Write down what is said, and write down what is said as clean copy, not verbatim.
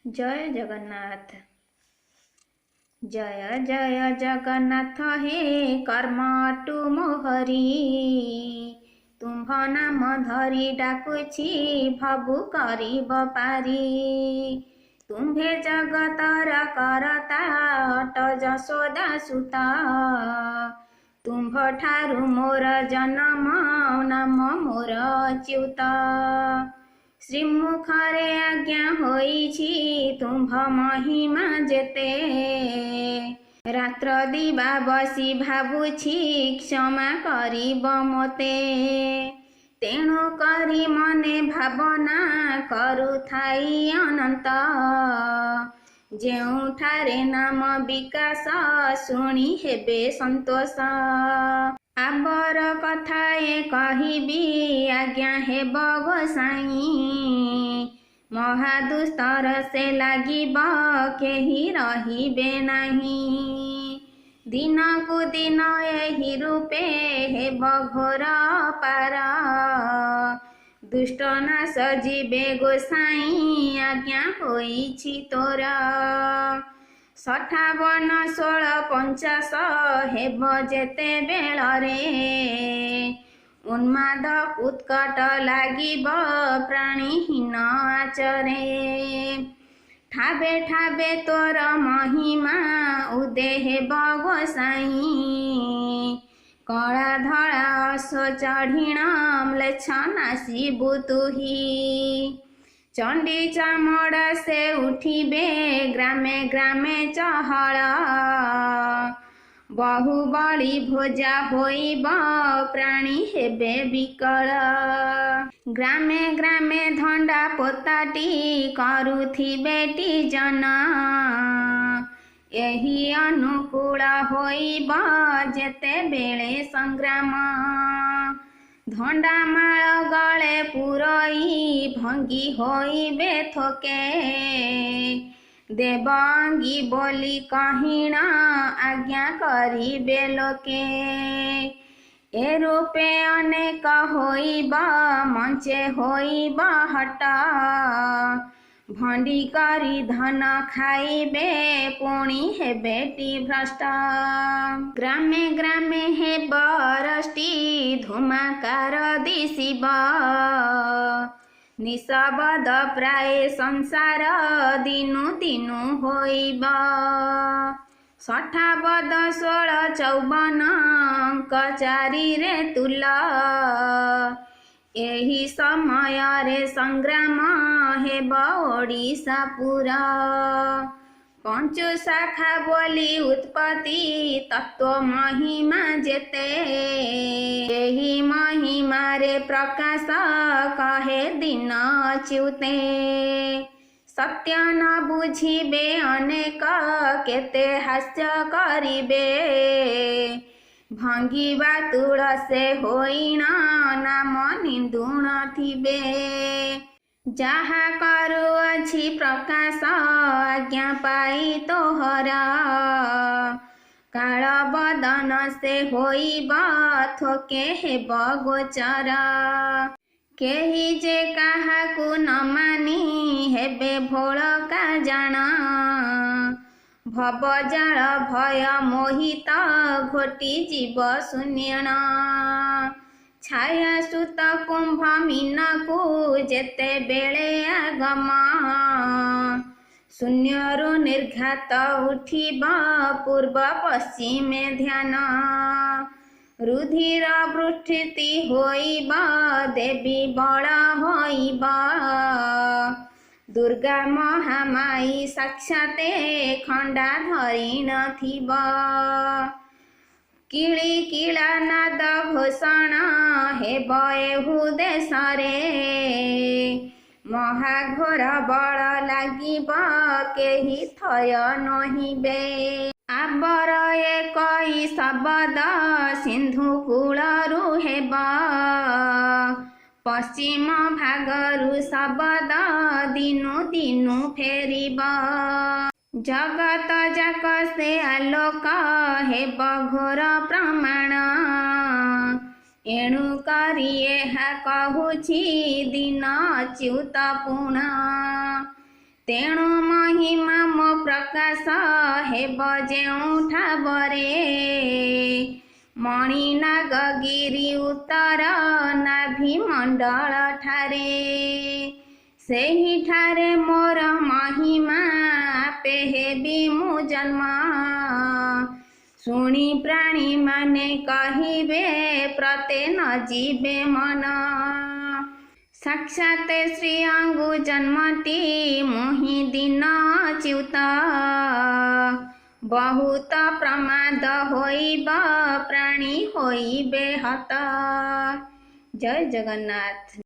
जय जगन्नाथ। जय जय जगन्नाथ हे कर्मटु मोहरी, तुम्भ नाम धरी डाकुछि भबु करिब पारी। तुम्भे जगतर करता अट जशोदा सुता, तुम्भ ठारु मोर जन्म नाम मोर अच्युत। श्रीमुखरे आज्ञा होइछि तुम्भ महिमा जेते, रात्र दिवा बसी भाबुछि क्षमा करिब मोते। तेणु करी मने भावना करुथाई अनंत, जेउठारे नाम विकास शुणी हेबे संतोष। आबर कथाए कहिबी आज्ञा हेब गोसाई, महादुस्तर से लागिब केही रहिबे नाही। दिन को दिन एही रूपे हेब घोर पार, दुष्ट नाश जीवे गोसाई आज्ञा होइछि तोर। 58 16 50 हेब जेते बेलरे, उन्माद उत्कट लागिब प्राणीहीन आचरे। ठाबे ठाबे तोर महिमा उदे हेब गोसाई, कला धड़ा अस चढ़ीण म्लेच्छ नासिबु तुही। चंडी चामड़ा से उठिबे ग्रामे ग्रामे चहल, बहुबली भोजा होइब प्राणी हेबे विकल। ग्रामे ग्रामे धंडा पोताटी करुथिबेटी जन, एही अनुकूल होइब जेते बेले संग्राम। धंडामाल गले पुरई भंगी होइबे थोके, देवांगी बोली कहिण आज्ञा करिबे लोके। ए रूपे अनेक होइब मंचे होइब हट, भंडी करी धन खाइबे पुणी हेबेटी भ्रष्ट। ग्रामे ग्रामे हेब रष्टि धूमाकार दिशिब, निशब्द प्राय संसार दिनु दिनु होइब। 58 16 54 अंक 4 रे तुल, एही समय रे संग्राम हेब ओडिशा पुरा। पंचु शाखा बोली उत्पत्ति तत्व महिमा जेते, एही महिमा रे प्रकाश कहे दिन अच्युते। सत्य न बुझिबे अनेक केते हास्य करिबे, भंगिबा तुलसे होइण नाम निंदुण थिबे। जहा करुअछि प्रकाश आज्ञा पाई तोहरा, काल बदन से होइब थोके हेब गोचर। केही जे काहाकु न मानी हेबे भोळका जान, भवजाल भय मोहित घोटी जीव शून्यण। छाया सुत कुंभ मीनकु जेते बेले आगम, शून्यरु निर्घात उठिब पूर्व पश्चिमे ध्यान। रुधिर वृष्टि होइब देवी बल होइब, दुर्गा महामाई साक्षाते खंडा धरि नथिब। किली किला नाद घोषण हेब एहु देशरे, महाघोर बल लागिब केही थय नहिबे। आबर एकई शब्द सिंधु कूलरु हेब, पश्चिम भागरु शब्द दिनु दिनु फेरिब। जगत जाक से आलोक हेब घोर प्रमाण, एणु करी ଏହା କହୁଛି ଦିନ ଅଚ୍ୟୁତ ପୁଣ। ତେଣୁ ମହିମା ମୋ ପ୍ରକାଶ ହେବ ଯେଉଁଠା ବରେ ମଣିନାଗଗିରି ଉତ୍ତର ନାଭିମଣ୍ଡଳ ଠାରେ ସେହିଠାରେ ମୋର ମହିମା ଆପେ ହେବି ମୁଁ ଜନ୍ମ ଶୁଣି ପ୍ରାଣୀମାନେ କହିବେ ପ୍ରତେ ନ ଯିବେ ମନ ସାକ୍ଷାତ ଶ୍ରୀଅଙ୍ଗୁ ଜନ୍ମଟି ମୁହିଁ ଦିନ ଚ୍ୟୁତ ବହୁତ ପ୍ରମାଦ ହୋଇବ ପ୍ରାଣୀ ହୋଇବେ ହତ। ଜୟ ଜଗନ୍ନାଥ।